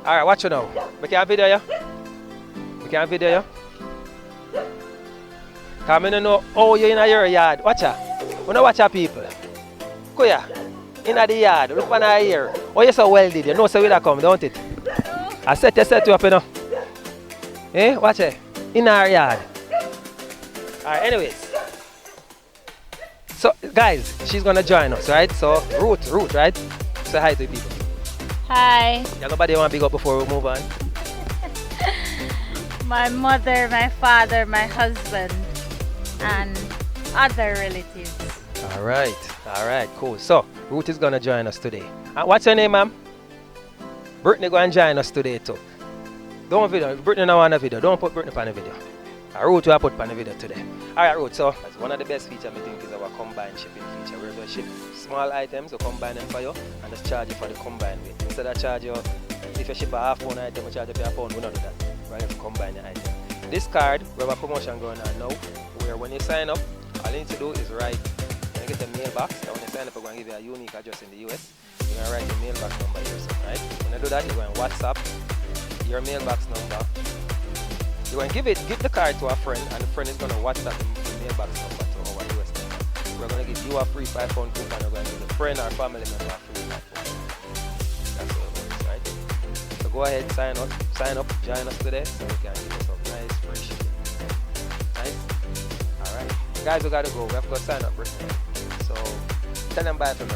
Alright, watch you now. We can video you. We can video you. Because I don't know how you're in your yard. Watch ya. We don't watch your people. Go here. In the yard. Look on our ear. Oh, you're so well did. You know so will come, don't it? I set you up, you know. Eh? Watch it. In our yard. Alright, anyways. So, guys, she's gonna join us, right? So, Ruth, right? Say hi to the people. Hi. Yeah, nobody want to big up before we move on? My mother, my father, my husband, and other relatives. Alright, cool. So, Ruth is gonna join us today. What's your name, ma'am? Brittany gonna join us today too. Don't video. Brittany don't want a video. Don't put Brittany on the video. Ruth will put on the video today. Alright, Ruth, so that's one of the best features I think is our combined shipping feature. We're going to ship small items, we combine them for you, and just charge you for the combined weight. Instead of charge you, if you ship a half pound item, we charge you for a pound, we don't do that. We're going to combine the item. This card, we have a promotion going on now, where when you sign up, all you need to do is write, you're going to get a mailbox, and when you sign up, we're going to give you a unique address in the US. You're going to write your mailbox number yourself, right? When you do that, you're going to WhatsApp your mailbox number. You're going to give the card to a friend, and the friend is going to WhatsApp the mailbox number to our US number. We're going to give you a free £5 coupon, and we're going to give a friend or family member a free £5. That's how it works, right? So go ahead, sign up, join us today, so we can give you some nice free shipping. Right? Alright. Guys, we got to go. We have to go sign up, Brittany. So tell them bye for me.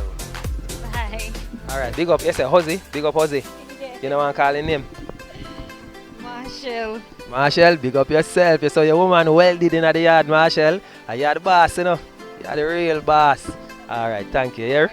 Bye. Alright, big up. Yes, Hozzy. Big up, Hozzy. Yeah. You know what I'm calling him? Marshall, big up yourself. You saw your woman well did in the yard, Marshall. And you're the boss, you know. You're the real boss. Alright, thank you. Here.